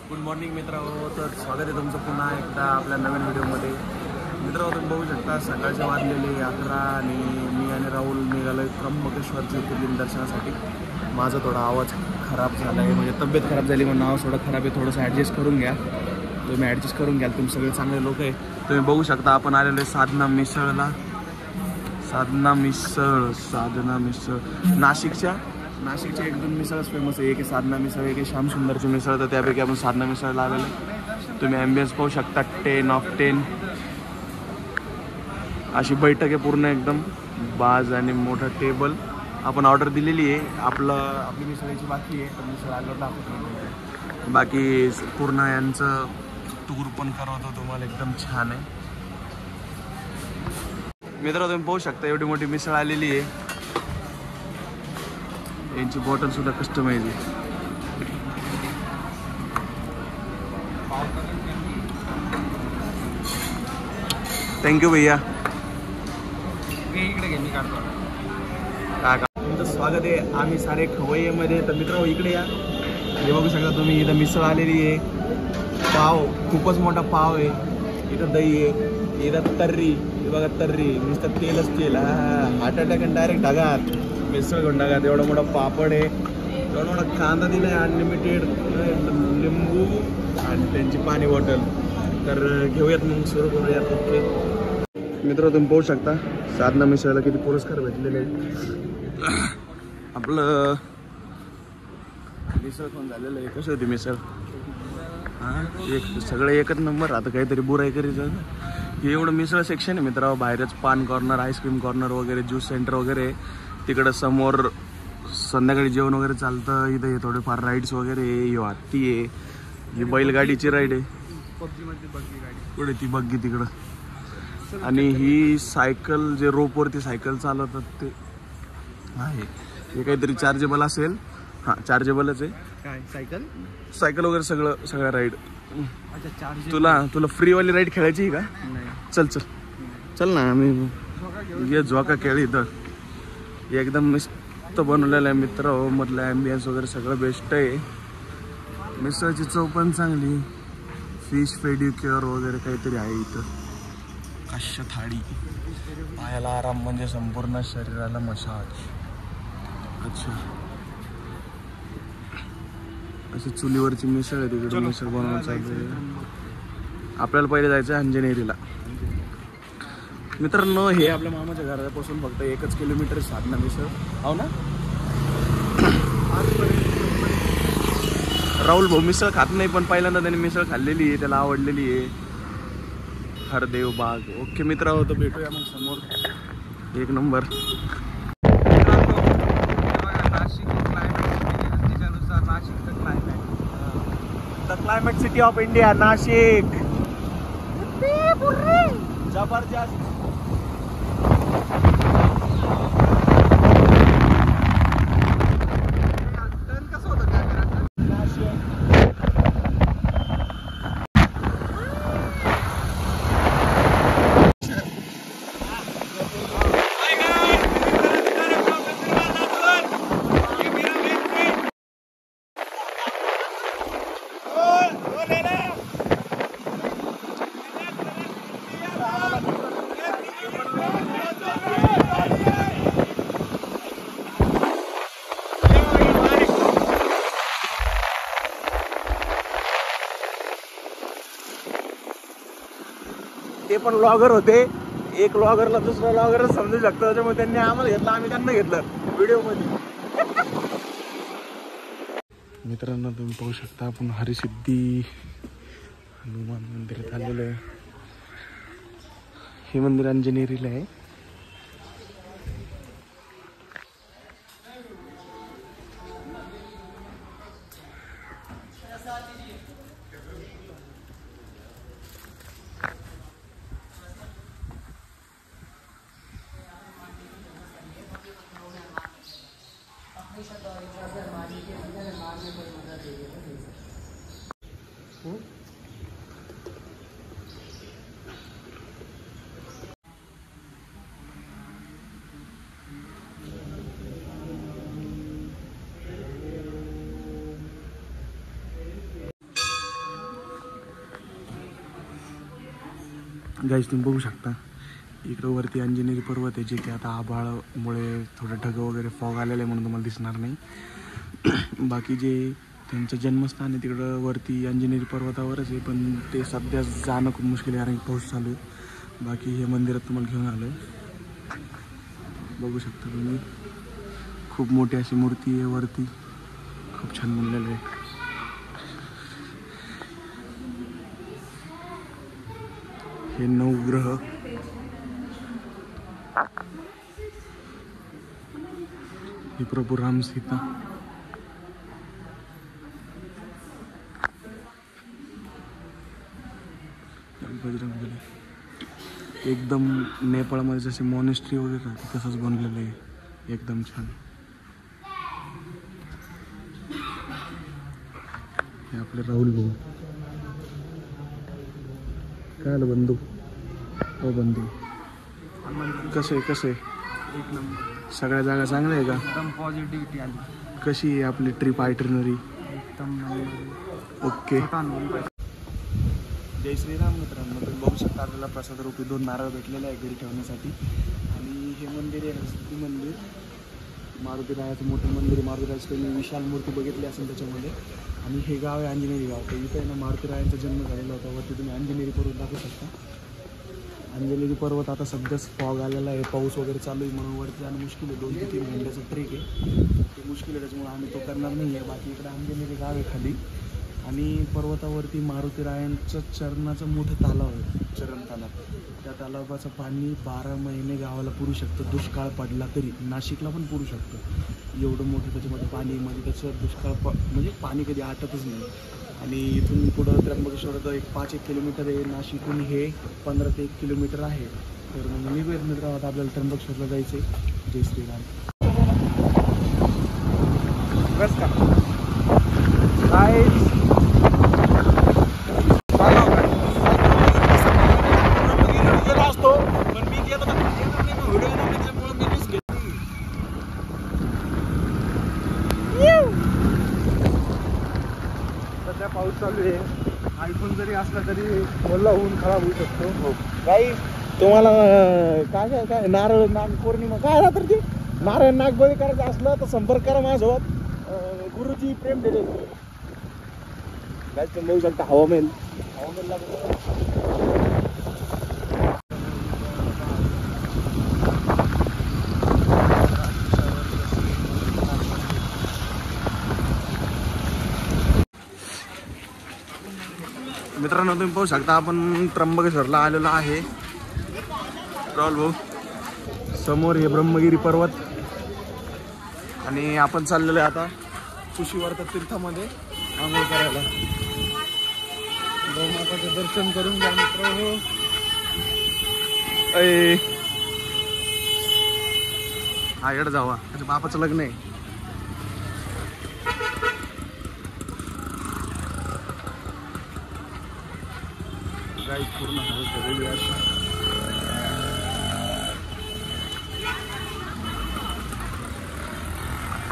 Good morning मित्रांनो, तर स्वागत आहे तुमचं पुन्हा एकदा आपल्या नवीन व्हिडिओमध्ये. मित्रांनो, तुम्ही बघू शकता सकाळचे वाजलेले 11 आणि मी आणि राहुल निघालो आहे त्र्यंबकेश्वर ज्योतिर्लिंग दर्शनासाठी. माझा थोडा आवाज खराब झाला आहे, म्हणजे तब्येत खराब झाली म्हणून आवाज थोडा खराब आहे. थोडंसं ॲडजस्ट करून घ्या, तुम्ही ॲडजस्ट करून घ्याल. तुम्ही सगळे चांगले लोक आहे. तुम्ही बघू शकता आपण आलेलो आहे साधना मिसळला. साधना मिसळ नाशिकच्या एक दोन मिसळच फेमस आहे. एक आहे साधना मिसळ, एक आहे श्यामसुंदरची मिसळ. तर त्यापैकी आपण साधना मिसळला आलेलो आहे. तुम्ही ॲम्बियन्स पाहू शकता, 10/10 अशी बैठक आहे पूर्ण एकदम. बाज आणि मोठा टेबल. आपण ऑर्डर दिलेली आहे. आपली मिसळाची बाकी आहे, तर मिसळ आल्यावर दाखवतो. बाकी पूर्ण यांचं टूर पण करवतो तुम्हाला, एकदम छान आहे. मित्र तुम्ही पाहू शकता एवढी मोठी मिसळ आलेली आहे. यांची बॉटल सुद्धा कस्टमाइज आहे. थँक्यू भैया. इकडे घे, मी काढतो. तुमचं स्वागत आहे आम्ही सारे खवय्येमध्ये. तर मित्र इकडे या. हे बघू शकता तुम्ही, इथं मिसळ आलेली आहे. पाव, खूपच मोठा पाव आहे. इथं दही आहे, इथं तर्री. हे बघा तर्री, नुसतं तेलच तेल. हार्ट अटॅक आणि डायरेक्ट ढगात मिसळ घेऊन टाका. एवढा मोठा पापड आहे, एवढा मोठा कांदा दिला आहे अनलिमिटेड, लिंबू आणि त्यांची पाणी बॉटल. तर घेऊयात मग, सुरू करूयात. ओके मित्र तुम्ही पाहू शकता साधना मिसळला किती पुरस्कार भेटलेले आहेत. आपलं मिसळ पण झालेलं आहे. कशी होती मिसळ? एक सगळं एकच नंबर. आता काहीतरी बुराई करायचं. हे एवढं मिसळ सेक्शन आहे मित्रांनो. बाहेरच पान कॉर्नर, आईस्क्रीम कॉर्नर वगैरे, ज्यूस सेंटर वगैरे. तिकडं समोर संध्याकाळी जेवण वगैरे चालतं. इथं हे थोडेफार राईड्स वगैरे. ही हत्ती आहे, ही बैलगाडीची राईड आहे. पुढे ती बग्गी तिकडं. आणि ही सायकल, जे रोपवरती सायकल चालवतात ते आहे. हे काहीतरी चार्जेबल असेल. हां, चार्जेबलच आहे. काय सायकल वगैरे सगळ्या राईड. अच्छा, चार्ज. तुला फ्रीवाली राईड खेळायची आहे का? नाही. चल ना. आम्ही ये झोका खेळ. इथं एकदम मस्त बनवलेलं आहे मित्र. मधलं ॲम्बियन्स वगैरे सगळं बेस्ट आहे. मिसळची चव पण चांगली. फिश पेडिक्युअर वगैरे काहीतरी आहे इथं. काश्य थाळी, पायाला आराम म्हणजे संपूर्ण शरीराला मसाज. अच्छा, अशी चुलीवरची मिसळ आहे तिकडे. मिसळ बनवून चालू आहे. आपल्याला पहिले जायचं आहे अंजनेरीला. मित्रांनो, हे आपल्या मामाच्या घरापासून फक्त 1 किलोमीटर साधना मिसळ. हो ना राहुल भाऊ मिसळ खात नाही, पण पहिल्यांदा त्याने मिसळ खाल्लेली आहे, त्याला आवडलेली आहे. हरदेव बाग. ओके मित्र, होतं भेटूया मग समोर. एक number. The climate city of India Nashik. जबरदस्त. ते पण लॉगर होते. एक लॉगरला दुसरा लॉगरच समजू शकतो, त्याच्यामुळे त्यांनी आम्हाला घेतलं, आम्ही त्यांना घेतलं व्हिडिओमध्ये. मित्रांनो, तुम्ही पाहू शकता आपण हरिसिद्धी हनुमान मंदिरात आलेलो आहे. हे मंदिर अंजनेरीला आहे. गाईस तुम्ही बघू शकता इकडं वरती अंजनेरी पर्वत आहे, जे की आता आभाळामुळे थोडं ढगं वगैरे फॉग आलेलं आहे म्हणून तुम्हाला दिसणार नाही. बाकी जे त्यांचं जन्मस्थान आहे तिकडं वरती अंजनेरी पर्वतावरच आहे, पण ते सध्या जाणं खूप मुश्किल आहे कारण की पाऊस चालू आहे. बाकी हे मंदिरात तुम्हाला घेऊन आलो आहे, बघू शकता तुम्ही. खूप मोठी अशी मूर्ती आहे वरती, खूप छान बनलेलं आहे. हे नवग्रह हे प्रभू राम सीता. बजरंगबली एकदम नेपाळमध्ये जसे मॉनेस्ट्री वगैरे राहते तसंच बनलेलं आहे, एकदम छान. हे आपले राहुल भाऊ. काय आलं बंधू? हो बंधू, कसं आहे? एक नंबर, सगळ्या जागा चांगल्या आहे का? एकदम पॉझिटिव्हिटी आली. कशी आहे आपली ट्रिप आयटनरी? एकदम ओके. छोटा अनुभव पाहिजे. जय श्रीराम मित्रांनो, तुम्ही बघू शकता आपल्याला प्रसाद रूपी 2 नारळ भेटलेले आहे घरी ठेवण्यासाठी. आणि हे मंदिर आहे हरसिद्धी मंदिर, मारुती रायाचं मोठं मंदिर आहे. मारुती रायाची तुम्ही विशाल मूर्ती बघितली असेल त्याच्यामध्ये. आणि हे गाव आहे अंजनेरी गाव. तर इथे ना मारुती रायांचा जन्म झालेला होता. वरती तुम्ही अंजनेरी पर्वत दाखवू शकता. अंजनेरी पर्वत आता सध्याच फॉग आलेला आहे, पाऊस वगैरे चालू आहे म्हणून वरती जाणं मुश्किल आहे. 2 ते 3 घंट्याचा ट्रेक आहे, ते मुश्किल आहे, त्याच्यामुळे आम्ही तो करणार नाही आहे. बाकी इकडे अंजनेरी गाव आहे खाली, आणि पर्वतावरती मारुती रायांचं चरणाचं मोठं तलाव आहे, चरण तलाव. त्या तलावाचं पाणी 12 महिने गावाला पुरू शकतं. दुष्काळ पडला तरी नाशिकला पण पुरू शकतं, एवढं मोठं त्याच्यामध्ये पाणी. म्हणजे त्याचं दुष्काळ म्हणजे पाणी कधी आटतच नाही. आणि इथून पुढं त्र्यंबकेश्वर एक 5-1 किलोमीटर आहे. नाशिकहून हे 15 ते 1 किलोमीटर आहे. तर मग निघूयात मित्र, आता आपल्याला त्र्यंबकेश्वरला जायचं आहे. जय श्रीराम. बस का काय असतो, पण मी गेलो तर व्हिडिओ त्याच्यामुळे मी मिस घेतली. सध्या पाऊस चालू आहे, आयफोन जरी असला तरी ओला होऊन खराब होऊ शकतो. काही तुम्हाला काय नारळ नाग पौर्णिमा काय राहतं ते, नारळ नागबळी करायचं असलं तर संपर्क करा माझ्यासोबत. गुरुजी प्रेम देते काय तुम्ही बघू शकता. हवामेल मित्रांनो, तुम्ही पाहू शकता आपण त्र्यंबकेश्वरला आलेलो आहे. राहुल भाऊ, समोर हे ब्रह्मगिरी पर्वत, आणि आपण चाललेलो आहे आता कुशीवर्त तीर्थामध्ये आंघोळ करायला. गौमाताचं दर्शन करून घ्या मित्र हो. अय हा येड जावा, त्याच्या बापाचं लग्न आहे. गाईस पूर्ण हवेली अशी.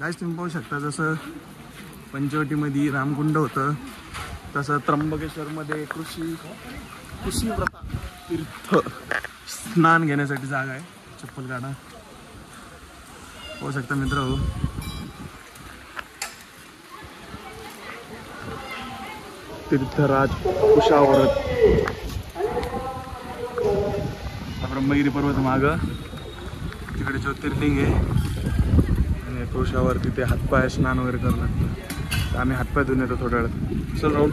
गाईस तुम्ही पाहू शकता जसं पंचवटीमध्ये रामकुंड होतं, तसं त्र्यंबकेश्वरमध्ये कृषीव्रता तीर्थ स्नान घेण्यासाठी जागा आहे. चप्पल काढा, पाहू शकता मित्र हो. तीर्थराज कुशावर्त, ब्रह्मगिरी पर्वत मागं तिकडे ज्योतिर्लिंग आहे, आणि कुशावरती ते हातपाय स्नान वगैरे करावं लागतं. तर आम्ही हातपाय धुवून येतो थोड्या वेळात. चल राहुल.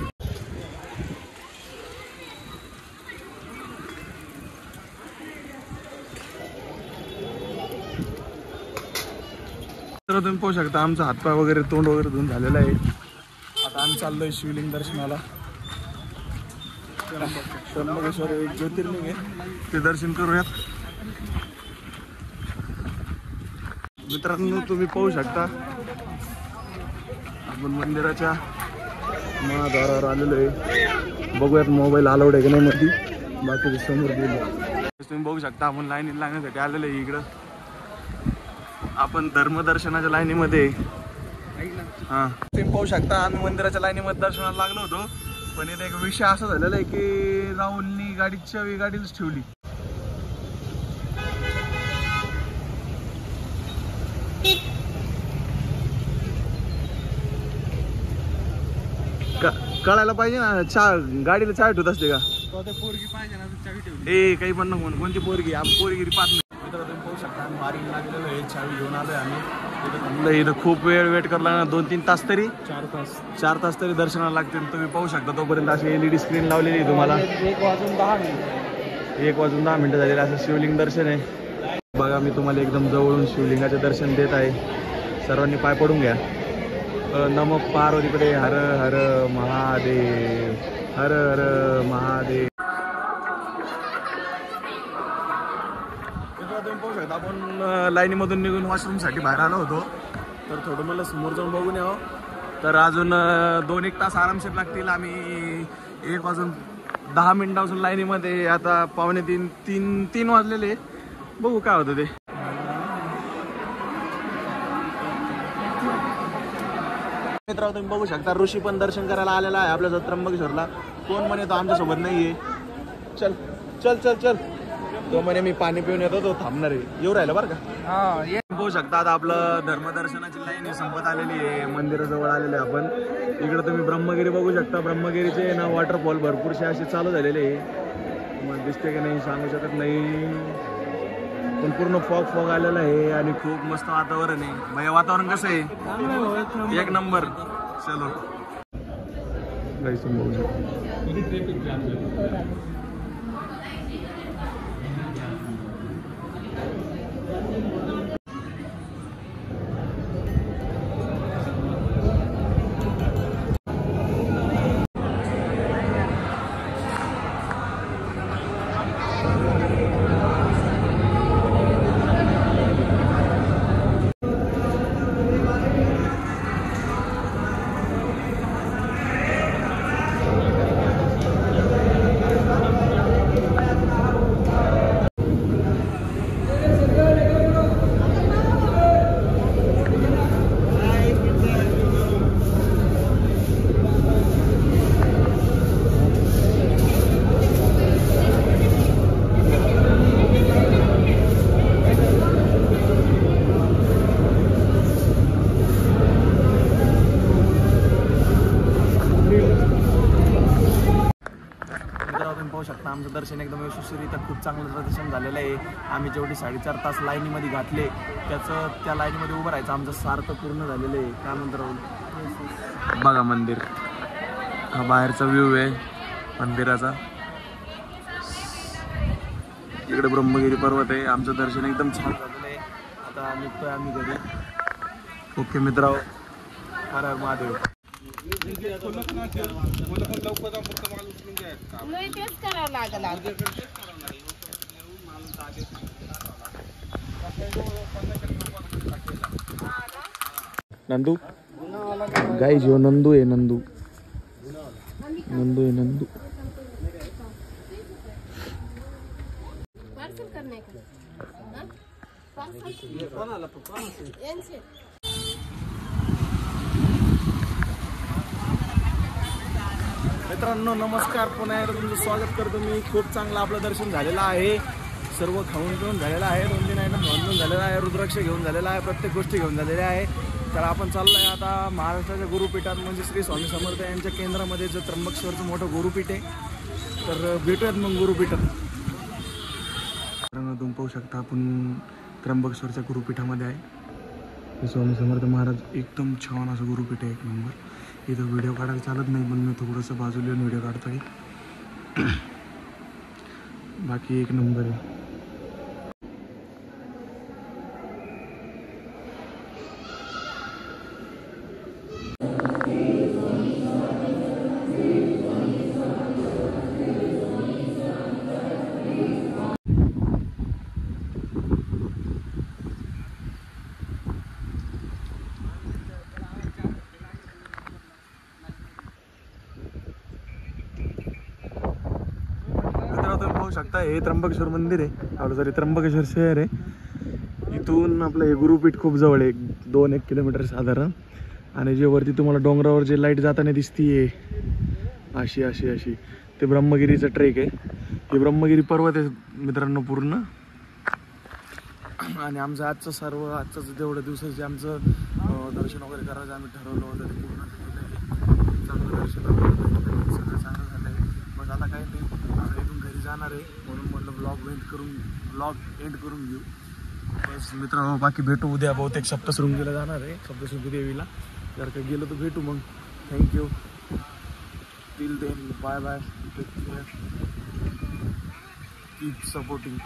तर तुम्ही पाहू शकता आमचा हातपाय वगैरे तोंड वगैरे धुवून झालेलं आहे. आता आम्ही चाललोय शिवलिंग दर्शनाला. त्र्यंबकेश्वर एक ज्योतिर्लिंग आहे, ते दर्शन करूयात. मित्रांनो तुम्ही पाहू शकता आपण मंदिराच्या महाद्वारावर आलेलो आहे. बघूयात मोबाईल अलाउड आहे की नाही मध्ये. बाकी समोर गेलो तुम्ही बघू शकता आपण लाईनीत लागण्यासाठी आलेलो आहे. इकडं आपण धर्मदर्शनाच्या लाईनीमध्ये. हां तुम्ही पाहू शकता आम्ही मंदिराच्या लाईनीमध्ये दर्शनाला लागलो होतो, पण इथे एक विषय असा झालेला आहे की राहुलनी गाडीची चावी गाडीलाच ठेवली. कळायला पाहिजे ना, गाडीला चावी ठेवत असते का? पोरगी पाहिजे ना, चावी ठेवली. ए काही पण नको, कोणती पोरगी? आम्ही पोरगिरी पाहत नाही. मित्र तुम्ही पाहू शकता आम्ही वारीला लागलेलो आहे, चावी घेऊन आलोय आम्ही. इथं थांबलो, इथं खूप वेळ वेट करला ना, 2-3 तास तरी, 4 तास तरी दर्शनाला लागतील. तुम्ही पाहू शकता तोपर्यंत अशी LED स्क्रीन लावलेली आहे तुम्हाला. 1 वाजून 10 मिनिटं. 1 वाजून 10 मिनिटं झालेलं असं शिवलिंग दर्शन आहे. बघा मी तुम्हाला एकदम जवळून शिवलिंगाचे दर्शन देत आहे. सर्वांनी पाय पडून घ्या. नमो पार्वतीपदे हर हर महादेव, हर हर महादेव. तुम्ही पाहू शकता आपण लाईनीमधून निघून वॉशरूमसाठी बाहेर आलो होतो, तर थोडं मला समोर जाऊन बघून यावं. तर अजून 2-1 तास आरामशीर लागतील. आम्ही 1 वाजून 10 मिनिटापासून लाईनीमध्ये, आता 2:45-3 वाजलेले. बघू काय होतं ते. मित्रांनो तुम्ही बघू शकता ऋषी पण दर्शन करायला आलेला आहे आपल्या त्र्यंबकेश्वरला. कोण म्हणे तो आमच्यासोबत नाहीये, चल चल चल चल. तो म्हणे मी पाणी पिऊन येतो, तो थांबणार आहे. येऊ राहिला बरं का. बघू शकता आता आपलं धर्मदर्शनाची लाईन संपत आलेली आहे, मंदिराजवळ आलेले आपण. इकडे तुम्ही ब्रह्मगिरी बघू शकता. ब्रह्मगिरीचे ना वॉटरफॉल भरपूरसे असे चालू झालेले आहे. मग दिसते की नाही सांगू शकत नाही, पण पूर्ण फॉग आलेला आहे आणि खूप मस्त वातावरण आहे. भैया वातावरण कसं आहे? 1 नंबर. चलो बघू शकता. पाहू शकता आमचं दर्शन एकदम यशस्वीरित्या खूप चांगलं दर्शन झालेलं आहे. आम्ही जेवढी 4.5 तास लाईनीमध्ये घातले त्या लाईनीमध्ये उभं राहायचं आमचं सार्थ पूर्ण झालेलं आहे. काय म्हणतो राहुल? बघा मंदिर, हा बाहेरचा व्ह्यू आहे मंदिराचा. इकडे ब्रह्मगिरी पर्वत आहे. आमचं दर्शन एकदम छान झालेलं आहे. आता निघतोय आम्ही घरी. ओके मित्रांनो, हर हर महादेव. नंदू गाई जो नंदू आहे, नंदू आहे नंदू. मित्रांनो नमस्कार, पुन्हा एकदा तुमचं स्वागत करतो मी. खूप चांगलं आपलं दर्शन झालेलं आहे. सर्व खाऊन पिऊन झालेलं आहे. 2-3 आयटम खाऊन झालेला आहे. रुद्राक्ष घेऊन झालेला आहे. प्रत्येक गोष्टी घेऊन झालेल्या आहे. तर आपण चाललो आहे आता महाराष्ट्राच्या गुरुपीठात म्हणजे श्री स्वामी समर्थ यांच्या केंद्रामध्ये जे त्र्यंबकेश्वरचं मोठं गुरुपीठ आहे. तर भेटूयात मग गुरुपीठात. तुम्ही पाहू शकता आपण त्र्यंबकेश्वरच्या गुरुपीठामध्ये आहे. स्वामी समर्थ महाराज एकदम छान असं गुरुपीठ आहे, 1 नंबर. इथं व्हिडिओ काढायला चालत नाही, पण मी थोडंसं बाजूला येऊन व्हिडिओ काढतोय. बाकी 1 नंबर आहे. पाहू शकता हे त्र्यंबकेश्वर मंदिर आहे आपलं, सॉरी त्र्यंबकेश्वर शहर आहे. इथून आपलं हे गुरुपीठ खूप जवळ आहे, 2-1 किलोमीटर साधारण. आणि जे वरती तुम्हाला डोंगरावर जे लाईट जाताना दिसतीये अशी ते ब्रह्मगिरीचा ट्रेक आहे. हे ब्रह्मगिरी पर्वत आहे मित्रांनो पूर्ण. आणि आमचं आजचं जेवढ्या दिवसाचे आमचं दर्शन वगैरे करायचं आम्ही ठरवलं होतं ते पूर्ण चांगलं दर्शन सगळं चांगलं झालं आहे. बस आता काही नाही, आता इथून घरी जाणार आहे म्हणून म्हटलं ब्लॉग एंड करून घेऊ. बस मित्रांनो, बाकी भेटू उद्या. बहुतेक सप्तशृंगीला जाणार आहे, सप्तशृंगी देवीला. जर का गेलो तर भेटू मग. Thank you. Till then bye bye. Take care. Keep supporting.